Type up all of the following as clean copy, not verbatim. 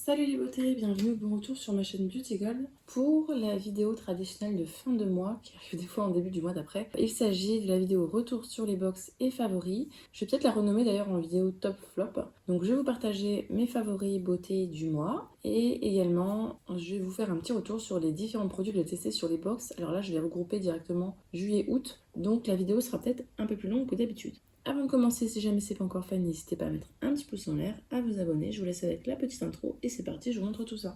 Salut les beautés, bienvenue au bon retour sur ma chaîne Beauty Gold pour la vidéo traditionnelle de fin de mois qui arrive des fois en début du mois d'après. Il s'agit de la vidéo retour sur les box et favoris. Je vais peut-être la renommer d'ailleurs en vidéo top flop. Donc je vais vous partager mes favoris beauté du mois et également je vais vous faire un petit retour sur les différents produits que j'ai testés sur les box. Alors là je vais regrouper directement juillet-août, donc la vidéo sera peut-être un peu plus longue que d'habitude. Avant de commencer, si jamais c'est pas encore fait, n'hésitez pas à mettre un petit pouce en l'air, à vous abonner. Je vous laisse avec la petite intro et c'est parti, je vous montre tout ça.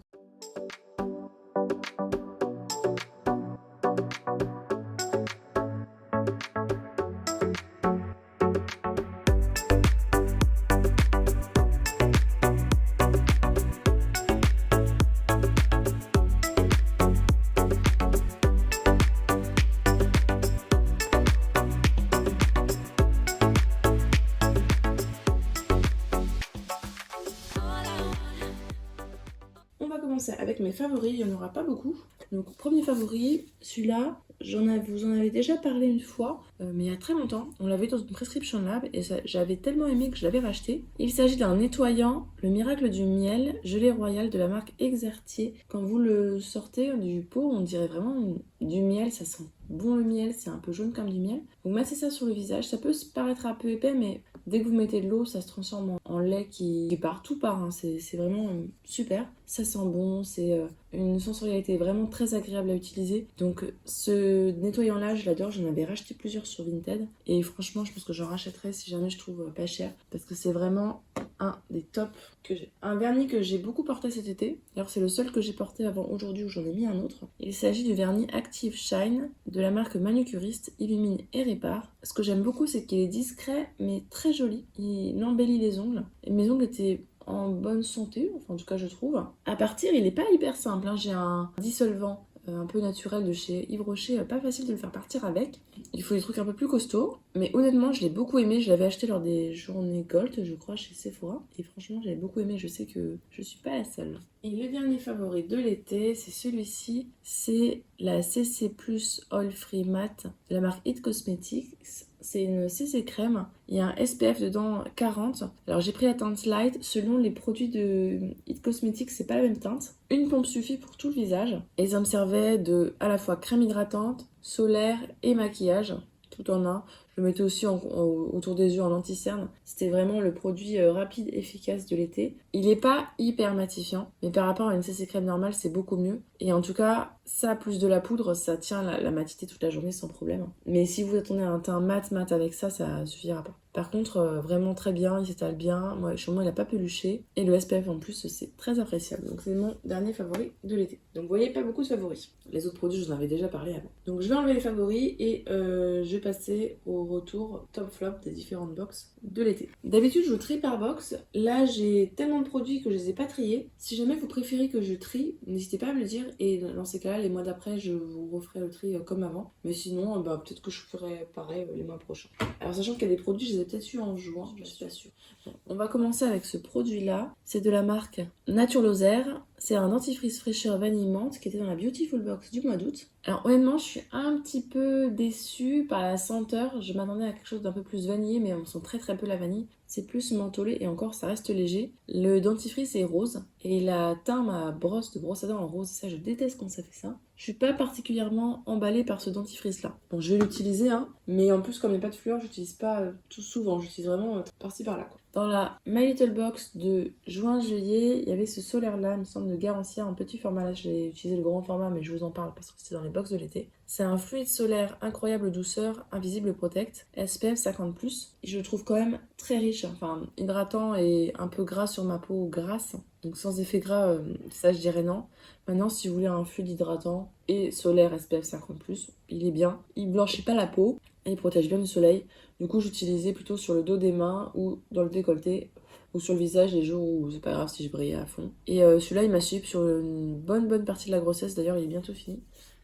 On va commencer avec mes favoris, il n'y en aura pas beaucoup. Donc premier favori, celui-là, vous en avez déjà parlé une fois, mais il y a très longtemps. On l'avait dans une prescription lab et j'avais tellement aimé que je l'avais racheté. Il s'agit d'un nettoyant, le miracle du miel, gelée royale de la marque Exertier. Quand vous le sortez du pot, on dirait vraiment du miel, ça sent bon le miel, c'est un peu jaune comme du miel. Vous mettez ça sur le visage, ça peut se paraître un peu épais, mais dès que vous mettez de l'eau, ça se transforme en lait qui part tout part, hein. C'est vraiment super. Ça sent bon, c'est une sensorialité vraiment très agréable à utiliser. Donc ce nettoyant-là, je l'adore, j'en avais racheté plusieurs sur Vinted. Et franchement, je pense que j'en rachèterai si jamais je trouve pas cher. Parce que c'est vraiment un des tops que j'ai. Un vernis que j'ai beaucoup porté cet été. D'ailleurs, c'est le seul que j'ai porté avant aujourd'hui où j'en ai mis un autre. Il s'agit du vernis Active Shine de la marque Manucuriste, illumine et répare. Ce que j'aime beaucoup, c'est qu'il est discret mais très joli. Il embellit les ongles. Et mes ongles étaient en bonne santé, enfin en tout cas je trouve. À partir, il est pas hyper simple, hein. J'ai un dissolvant un peu naturel de chez Yves Rocher, pas facile de le faire partir avec. Il faut des trucs un peu plus costauds, mais honnêtement je l'ai beaucoup aimé, je l'avais acheté lors des journées Gold, je crois, chez Sephora, et franchement j'avais beaucoup aimé, je sais que je suis pas la seule. Et le dernier favori de l'été, c'est celui-ci, c'est la CC Plus Oil Free Matte de la marque It Cosmetics. C'est une CC crème, il y a un SPF dedans 40. Alors j'ai pris la teinte light, selon les produits de It Cosmetics, c'est pas la même teinte. Une pompe suffit pour tout le visage et ça me servait de à la fois crème hydratante, solaire et maquillage, tout en un. Je le mettais aussi autour des yeux en anti-cerne. C'était vraiment le produit rapide, efficace de l'été. Il n'est pas hyper matifiant, mais par rapport à une CC crème normale, c'est beaucoup mieux. Et en tout cas, ça plus de la poudre, ça tient la matité toute la journée sans problème. Mais si vous attendez un teint mat avec ça, ça suffira pas. Par contre, vraiment très bien, il s'étale bien. Moi, chez moi, il n'a pas peluché. Et le SPF en plus, c'est très appréciable. Donc c'est mon dernier favori de l'été. Donc vous voyez, pas beaucoup de favoris. Les autres produits, je vous en avais déjà parlé avant. Donc je vais enlever les favoris et je vais passer au retour top flop des différentes box de l'été. D'habitude, je trie par box. Là, j'ai tellement de produits que je les ai pas triés. Si jamais vous préférez que je trie, n'hésitez pas à me le dire. Et dans ces cas-là, les mois d'après, je vous referai le tri comme avant. Mais sinon, peut-être que je ferai pareil les mois prochains. Alors, sachant qu'il y a des produits, je les ai peut-être eu en juin, je suis pas sûre. Bon, on va commencer avec ce produit-là. C'est de la marque Nature Lozère. C'est un dentifrice fraîcheur vanille menthe qui était dans la Beautiful Box du mois d'août. Alors honnêtement, je suis un petit peu déçue par la senteur. Je m'attendais à quelque chose d'un peu plus vanillé, mais on sent très très peu la vanille. C'est plus mentholé et encore, ça reste léger. Le dentifrice est rose et il a teint ma brosse de brosse à dents en rose. Ça, je déteste quand ça fait ça. Je suis pas particulièrement emballée par ce dentifrice-là. Bon, je vais l'utiliser, hein, mais en plus, comme il n'y a pas de fluor, j'utilise pas tout souvent. J'utilise vraiment par-ci par-là, quoi. Dans la My Little Box de juin-juillet, il y avait ce solaire-là, il me semble, de Garancia en petit format. Là, j'ai utilisé le grand format, mais je vous en parle parce que c'était dans les box de l'été. C'est un fluide solaire incroyable douceur, invisible protect, SPF 50+. Je le trouve quand même très riche, enfin hydratant et un peu gras sur ma peau grasse. Donc sans effet gras, ça je dirais non. Maintenant, si vous voulez un fluide hydratant et solaire SPF 50+, il est bien. Il blanchit pas la peau et il protège bien du soleil. Du coup, j'utilisais plutôt sur le dos des mains ou dans le décolleté ou sur le visage les jours où c'est pas grave si je brillais à fond. Et celui-là, il m'a suivi sur une bonne partie de la grossesse. D'ailleurs, il est bientôt fini.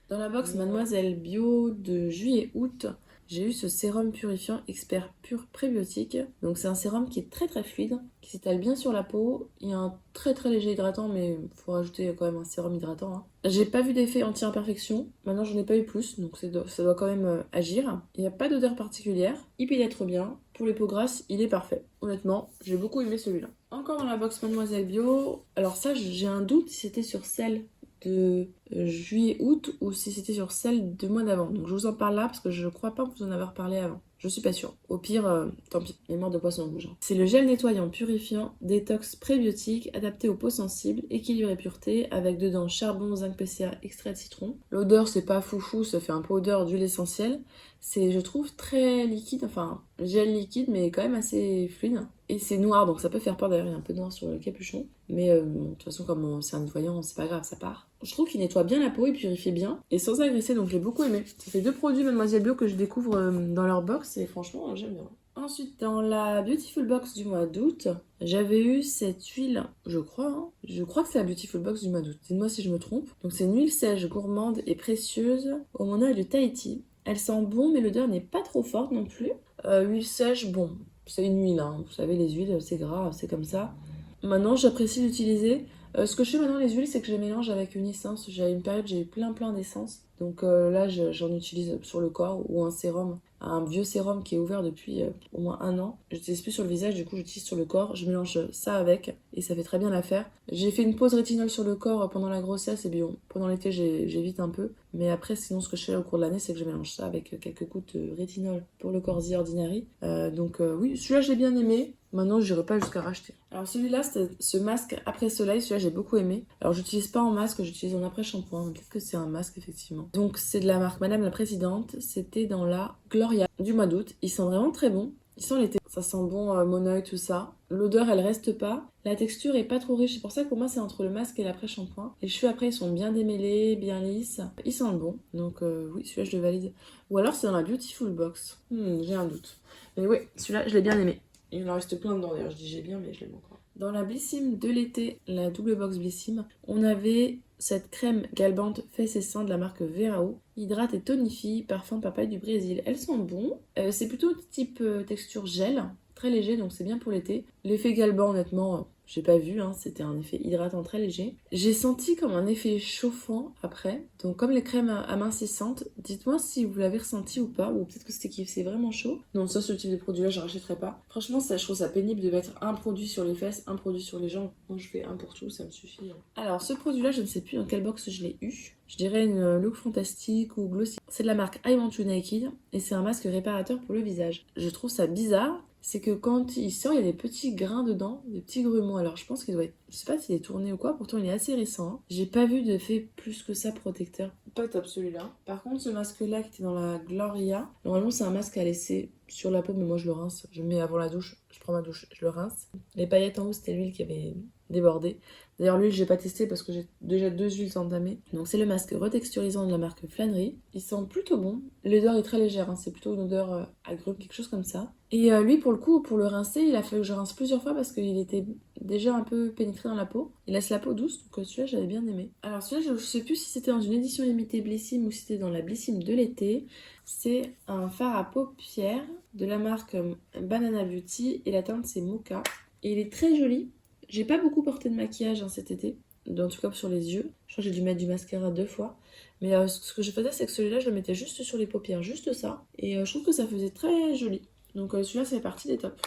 Dans la box Mademoiselle Bio de juillet-août, j'ai eu ce sérum purifiant Expert Pur Prébiotique. Donc c'est un sérum qui est très très fluide, qui s'étale bien sur la peau. Il y a un très très léger hydratant, mais il faut rajouter quand même un sérum hydratant, hein. J'ai pas vu d'effet anti-imperfection, maintenant j'en ai pas eu plus, donc ça doit quand même agir. Il n'y a pas d'odeur particulière, il pénètre bien. Pour les peaux grasses, il est parfait. Honnêtement, j'ai beaucoup aimé celui-là. Encore dans la box Mademoiselle Bio, alors ça j'ai un doute si c'était sur celle de juillet-août ou si c'était sur celle de mois d'avant. Donc je vous en parle là parce que je crois pas vous en avoir parlé avant. Je suis pas sûre. Au pire, tant pis, mémoire de poisson rouge. C'est le gel nettoyant purifiant, détox prébiotique, adapté aux peaux sensibles, équilibre et pureté, avec dedans charbon, zinc PCA, extrait de citron. L'odeur, c'est pas foufou, ça fait un peu odeur d'huile essentielle. C'est, je trouve, très liquide, enfin, gel liquide, mais quand même assez fluide. Et c'est noir, donc ça peut faire peur d'ailleurs, il y a un peu de noir sur le capuchon. Mais bon, de toute façon, comme c'est un nettoyant, c'est pas grave, ça part. Je trouve qu'il nettoie bien la peau et purifie bien, et sans agresser, donc j'ai beaucoup aimé. Ça fait 2 produits Mademoiselle Bio que je découvre dans leur box, et franchement, j'aime bien. Ensuite, dans la Beautiful Box du mois d'août, j'avais eu cette huile, je crois, hein. Je crois que c'est la Beautiful Box du mois d'août. Dites-moi si je me trompe. Donc c'est une huile sèche, gourmande et précieuse au monoeil de Tahiti. Elle sent bon, mais l'odeur n'est pas trop forte non plus. Huile sèche, bon, c'est une huile, hein. Vous savez, les huiles, c'est gras, c'est comme ça. Maintenant, j'apprécie l'utiliser. Ce que je fais maintenant, les huiles, c'est que je les mélange avec une essence. J'ai une période, j'ai eu plein d'essences. Donc là, j'en utilise sur le corps ou un sérum. Un vieux sérum qui est ouvert depuis au moins 1 an. Je l'utilise plus sur le visage, du coup j'utilise sur le corps. Je mélange ça avec et ça fait très bien l'affaire. J'ai fait une pause rétinol sur le corps pendant la grossesse et bien pendant l'été j'évite un peu. Mais après sinon ce que je fais au cours de l'année c'est que je mélange ça avec quelques gouttes de rétinol pour le corps The Ordinary. Donc oui, celui-là j'ai bien aimé. Maintenant, je n'irai pas jusqu'à racheter. Alors celui-là, c'était ce masque après soleil. Celui-là, j'ai beaucoup aimé. Alors, j'utilise pas en masque, j'utilise en après-shampoing. Peut-être que c'est un masque, effectivement. Donc, c'est de la marque Madame la Présidente. C'était dans la Gloria du mois d'août. Il sent vraiment très bon. Il sent l'été. Ça sent bon, monoeil, tout ça. L'odeur, elle reste pas. La texture est pas trop riche. C'est pour ça que pour moi, c'est entre le masque et l'après-shampoing. Les cheveux, après, ils sont bien démêlés, bien lisses. Ils sentent bon. Donc, oui, celui-là, je le valide. Ou alors, c'est dans la Beautiful Box. J'ai un doute. Mais oui, celui-là, je l'ai bien aimé. Il en reste plein dedans d'ailleurs, je dis j'ai bien mais je l'aime encore. Dans la Blissim de l'été, la double box Blissim, on avait cette crème galbante fesses et seins de la marque Verao. Hydrate et tonifie, parfum papaye du Brésil. Elles sont bons. C'est plutôt type texture gel, très léger donc c'est bien pour l'été. L'effet galbant honnêtement, j'ai pas vu, hein, c'était un effet hydratant très léger. J'ai senti comme un effet chauffant après. Donc comme les crèmes amincissantes, dites-moi si vous l'avez ressenti ou pas, ou peut-être que c'était qu'il faisait vraiment chaud. Non, ça, ce type de produit-là, je rachèterai pas. Franchement, ça, je trouve ça pénible de mettre un produit sur les fesses, un produit sur les jambes. Moi, je fais un pour tout, ça me suffit. Alors, ce produit-là, je ne sais plus dans quelle box je l'ai eu. Je dirais une Look Fantastique ou Glossy. C'est de la marque I Want You Naked et c'est un masque réparateur pour le visage. Je trouve ça bizarre. C'est que quand il sort, il y a des petits grains dedans, des petits grumeaux. Alors je pense qu'il doit être... Je sais pas s'il est tourné ou quoi, pourtant il est assez récent. Hein. J'ai pas vu de fait plus que ça protecteur. Pas top celui-là. Par contre, ce masque-là qui était dans la Gloria, normalement c'est un masque à laisser sur la peau, mais moi je le rince. Je le mets avant la douche, je prends ma douche, je le rince. Les paillettes en haut, c'était l'huile qui avait débordé. D'ailleurs, l'huile, j'ai pas testé parce que j'ai déjà 2 huiles entamées. Donc, c'est le masque retexturisant de la marque Flânerie. Il sent plutôt bon. L'odeur est très légère, hein. C'est plutôt une odeur agrume, quelque chose comme ça. Et lui, pour le coup, pour le rincer, il a fallu que je rince plusieurs fois parce qu'il était déjà un peu pénétré dans la peau. Il laisse la peau douce, donc celui-là, j'avais bien aimé. Alors, celui-là, je sais plus si c'était dans une édition limitée Blissim ou si c'était dans la Blissim de l'été. C'est un fard à paupières de la marque Banana Beauty et la teinte, c'est Mocha. Et il est très joli. J'ai pas beaucoup porté de maquillage cet été, en tout cas sur les yeux. Je crois que j'ai dû mettre du mascara 2 fois. Mais ce que je faisais, c'est que celui-là, je le mettais juste sur les paupières, juste ça. Et je trouve que ça faisait très joli. Donc celui-là, ça fait partie des tops.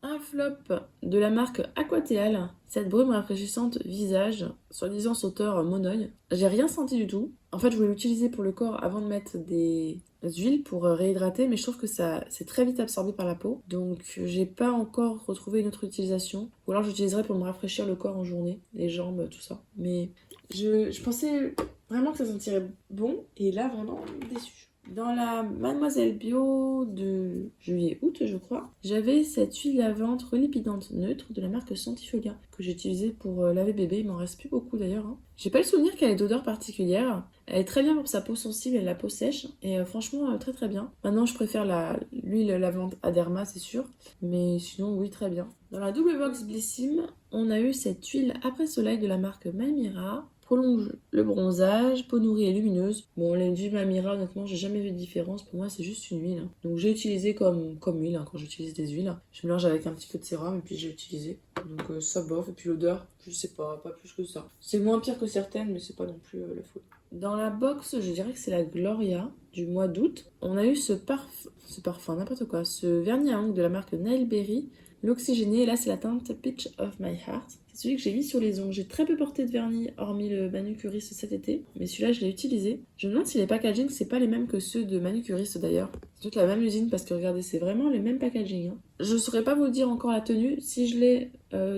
Un flop de la marque Aquateal, cette brume rafraîchissante visage, soi-disant sauteur monoeil. J'ai rien senti du tout. En fait, je voulais l'utiliser pour le corps avant de mettre des huiles pour réhydrater, mais je trouve que ça c'est très vite absorbé par la peau. Donc, j'ai pas encore retrouvé une autre utilisation. Ou alors, j'utiliserai pour me rafraîchir le corps en journée, les jambes, tout ça. Mais je pensais vraiment que ça sentirait bon, et là, vraiment déçue. Dans la Mademoiselle Bio de juillet-août, je crois, j'avais cette huile lavante relipidante neutre de la marque Santifolia que j'ai utilisée pour laver bébé. Il m'en reste plus beaucoup d'ailleurs. Hein. J'ai pas le souvenir qu'elle ait d'odeur particulière. Elle est très bien pour sa peau sensible et la peau sèche. Et franchement, très très bien. Maintenant, je préfère l'huile lavante Aderma, c'est sûr. Mais sinon, oui, très bien. Dans la double box Blissim, on a eu cette huile après soleil de la marque Malmira prolonge le bronzage, peau nourrie et lumineuse. Bon, l'huile Mamira, honnêtement, j'ai jamais vu de différence. Pour moi, c'est juste une huile. Donc, j'ai utilisé comme huile quand j'utilise des huiles. Je mélange avec un petit peu de sérum et puis j'ai utilisé. Donc, ça bof. Et puis l'odeur, je sais pas plus que ça. C'est moins pire que certaines, mais c'est pas non plus la folie. Dans la box, je dirais que c'est la Gloria du mois d'août. On a eu ce parfum, n'importe quoi, ce vernis à ongles de la marque Nail Berry, l'oxygéné, et là c'est la teinte Pitch of My Heart. C'est celui que j'ai mis sur les ongles. J'ai très peu porté de vernis, hormis le manucuriste cet été, mais celui-là je l'ai utilisé. Je me demande si les packaging c'est pas les mêmes que ceux de manucuriste d'ailleurs. C'est toute la même usine parce que regardez, c'est vraiment les mêmes packaging. Je saurais pas vous dire encore la tenue. Si je l'ai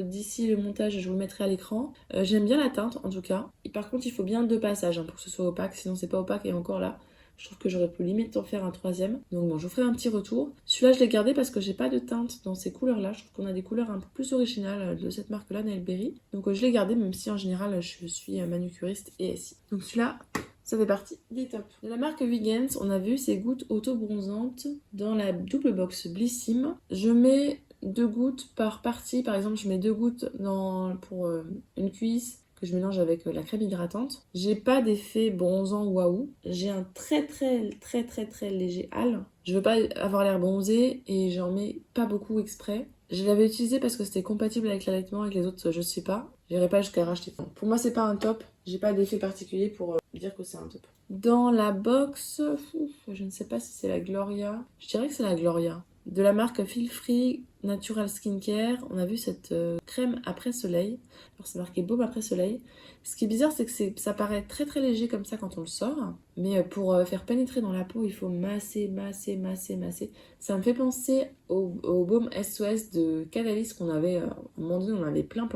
d'ici le montage, je vous le mettrai à l'écran. J'aime bien la teinte en tout cas. Et par contre, il faut bien 2 passages pour que ce soit opaque. Sinon, c'est pas opaque. Et encore là, je trouve que j'aurais pu limite en faire un 3e. Donc bon, je vous ferai un petit retour. Celui-là, je l'ai gardé parce que j'ai pas de teinte dans ces couleurs-là. Je trouve qu'on a des couleurs un peu plus originales de cette marque-là, Nail Berry. Donc je l'ai gardé, même si en général, je suis manucuriste et SI. Donc celui-là, ça fait partie des tops. De la marque Vegans, on avait eu ces gouttes auto-bronzantes dans la double box Blissim. Je mets 2 gouttes par partie. Par exemple, je mets 2 gouttes pour une cuisse que je mélange avec la crème hydratante. J'ai pas d'effet bronzant waouh. J'ai un très léger hâle. Je veux pas avoir l'air bronzé et j'en mets pas beaucoup exprès. Je l'avais utilisé parce que c'était compatible avec l'allaitement, avec les autres, je sais pas. J'irai pas jusqu'à racheter. Pour moi, c'est pas un top. J'ai pas d'effet particulier pour dire que c'est un top. Dans la box, je ne sais pas si c'est la Gloria. Je dirais que c'est la Gloria. De la marque Feel Free Natural Skincare, on a vu cette crème après soleil. Alors c'est marqué baume après soleil. Ce qui est bizarre, c'est que ça paraît très léger comme ça quand on le sort. Mais pour faire pénétrer dans la peau, il faut masser. Ça me fait penser au baume SOS de Cadalis qu'on avait, à un moment donné, on avait plein.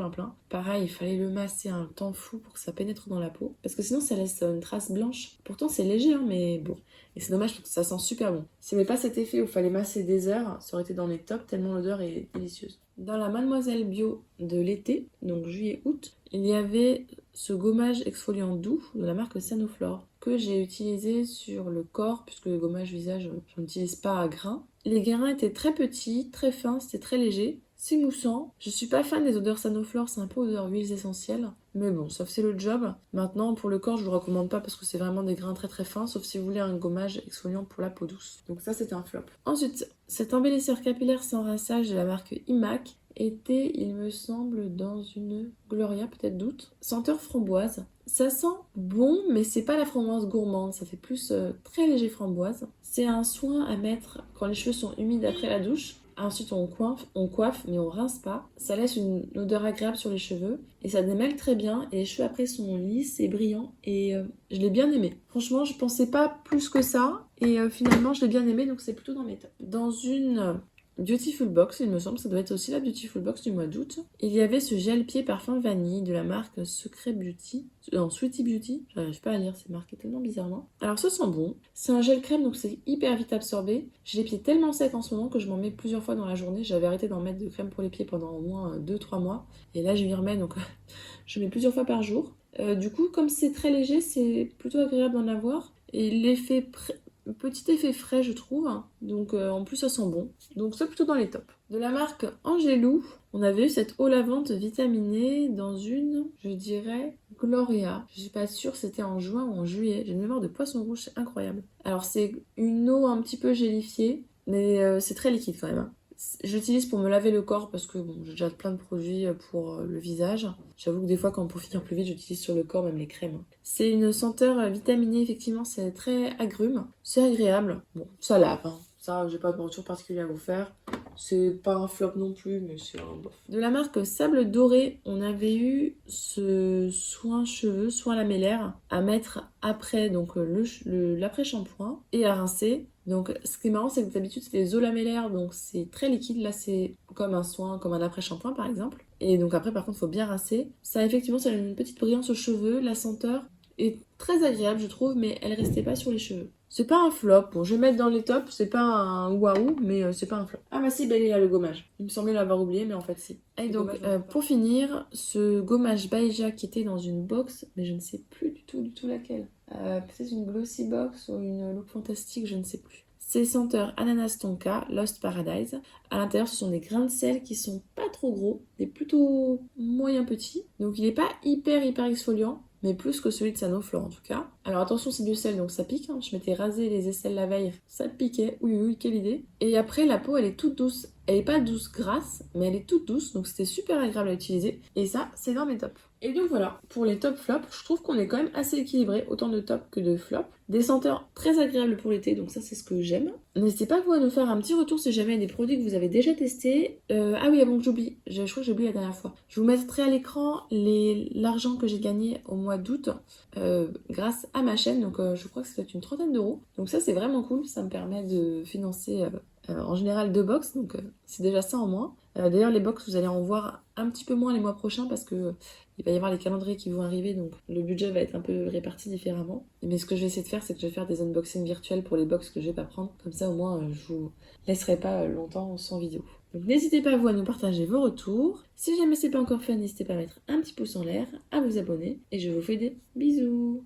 Pareil, il fallait le masser un temps fou pour que ça pénètre dans la peau. Parce que sinon, ça laisse une trace blanche. Pourtant, c'est léger, hein, mais bon. Et c'est dommage parce que ça sent super bon. S'il n'y avait pas cet effet où il fallait masser des heures, ça aurait été dans les tops tellement l'odeur est délicieuse. Dans la Mademoiselle Bio de l'été, donc juillet-août, il y avait ce gommage exfoliant doux de la marque Sanoflore que j'ai utilisé sur le corps puisque le gommage visage, je n'utilise pas à grains. Les grains étaient très petits, très fins, c'était très léger. C'est moussant. Je suis pas fan des odeurs Sanoflore, c'est un peu odeur huiles essentielles. Mais bon, ça fait le job. Maintenant, pour le corps, je vous le recommande pas parce que c'est vraiment des grains très fins, sauf si vous voulez un gommage exfoliant pour la peau douce. Donc ça, c'était un flop. Ensuite, cet embellisseur capillaire sans rinçage de la marque IMAC était, il me semble, dans une Gloria, peut-être d'août. Senteur framboise. Ça sent bon, mais c'est pas la framboise gourmande, ça fait plus très léger framboise. C'est un soin à mettre quand les cheveux sont humides après la douche. Ensuite, on coiffe, mais on rince pas. Ça laisse une odeur agréable sur les cheveux et ça démêle très bien. Et les cheveux après sont lisses et brillants et je l'ai bien aimé. Franchement, je pensais pas plus que ça et finalement, je l'ai bien aimé, donc c'est plutôt dans mes tops. Dans une Beautiful Box, il me semble, ça doit être aussi la Beautiful Box du mois d'août. Il y avait ce gel pied parfum vanille de la marque Secret Beauty. Non, Sweetie Beauty. J'arrive pas à lire, c'est marqué tellement bizarrement. Alors ça sent bon. C'est un gel crème, donc c'est hyper vite absorbé. J'ai les pieds tellement secs en ce moment que je m'en mets plusieurs fois dans la journée. J'avais arrêté d'en mettre de crème pour les pieds pendant au moins 2-3 mois. Et là, je m'y remets, donc je mets plusieurs fois par jour. Du coup, comme c'est très léger, c'est plutôt agréable d'en avoir. Et l'effet petit effet frais, je trouve. Donc en plus, ça sent bon. Donc ça, plutôt dans les tops. De la marque Angelou, on avait eu cette eau lavante vitaminée dans une, je dirais, Gloria. Je suis pas sûre c'était en juin ou en juillet. J'ai une mémoire de poisson rouge, c'est incroyable. Alors c'est une eau un petit peu gélifiée, mais c'est très liquide quand même. J'utilise pour me laver le corps parce que bon, j'ai déjà plein de produits pour le visage. J'avoue que des fois, quand pour finir plus vite, j'utilise sur le corps même les crèmes. C'est une senteur vitaminée, effectivement, c'est très agrume. C'est agréable. Bon, ça lave, hein. Ça, j'ai pas de retour particulier à vous faire. C'est pas un flop non plus, mais c'est un bof. De la marque Sable Doré, on avait eu ce soin cheveux, soin lamellaire à mettre après donc l'après-shampoing et à rincer. Donc ce qui est marrant, c'est que d'habitude c'est des eaux lamellaires, donc c'est très liquide. Là c'est comme un soin, comme un après-shampoing par exemple. Et donc après par contre il faut bien rincer. Ça effectivement ça a une petite brillance aux cheveux, la senteur est très agréable je trouve, mais elle restait pas sur les cheveux. C'est pas un flop, bon je vais mettre dans les tops, c'est pas un waouh, mais c'est pas un flop. Ah bah si, ben il y a le gommage. Il me semblait l'avoir oublié, mais en fait si. Et donc pour finir, ce gommage Baeja qui était dans une box, mais je ne sais plus du tout laquelle. Peut-être une Glossy Box ou une Look Fantastique, je ne sais plus. C'est senteur Ananas Tonka, Lost Paradise. À l'intérieur, ce sont des grains de sel qui sont pas trop gros, des plutôt moyens petits. Donc il n'est pas hyper exfoliant, mais plus que celui de Sanoflore en tout cas. Alors attention, c'est du sel, donc ça pique, hein. Je m'étais rasé les aisselles la veille, ça piquait, oui, quelle idée. Et après, la peau, elle est toute douce. Elle est pas douce grasse, mais elle est toute douce, donc c'était super agréable à utiliser. Et ça, c'est dans mes tops. Et donc voilà, pour les top flops, je trouve qu'on est quand même assez équilibré, autant de top que de flop. Des senteurs très agréables pour l'été, donc ça c'est ce que j'aime. N'hésitez pas vous à nous faire un petit retour si jamais il y a des produits que vous avez déjà testés. Ah oui, avant que j'oublie, je crois que j'ai oublié la dernière fois. Je vous mettrai à l'écran l'argent que j'ai gagné au mois d'août grâce à ma chaîne, donc je crois que c'est une trentaine d'euros. Donc ça c'est vraiment cool, ça me permet de financer en général 2 box, donc c'est déjà ça en moins. D'ailleurs les box vous allez en voir un petit peu moins les mois prochains parce que il va y avoir les calendriers qui vont arriver, donc le budget va être un peu réparti différemment. Mais ce que je vais essayer de faire, c'est que je vais faire des unboxings virtuels pour les box que je vais pas prendre. Comme ça, au moins, je vous laisserai pas longtemps sans vidéo. Donc n'hésitez pas vous à nous partager vos retours. Si jamais c'est pas encore fait, n'hésitez pas à mettre un petit pouce en l'air, à vous abonner. Et je vous fais des bisous.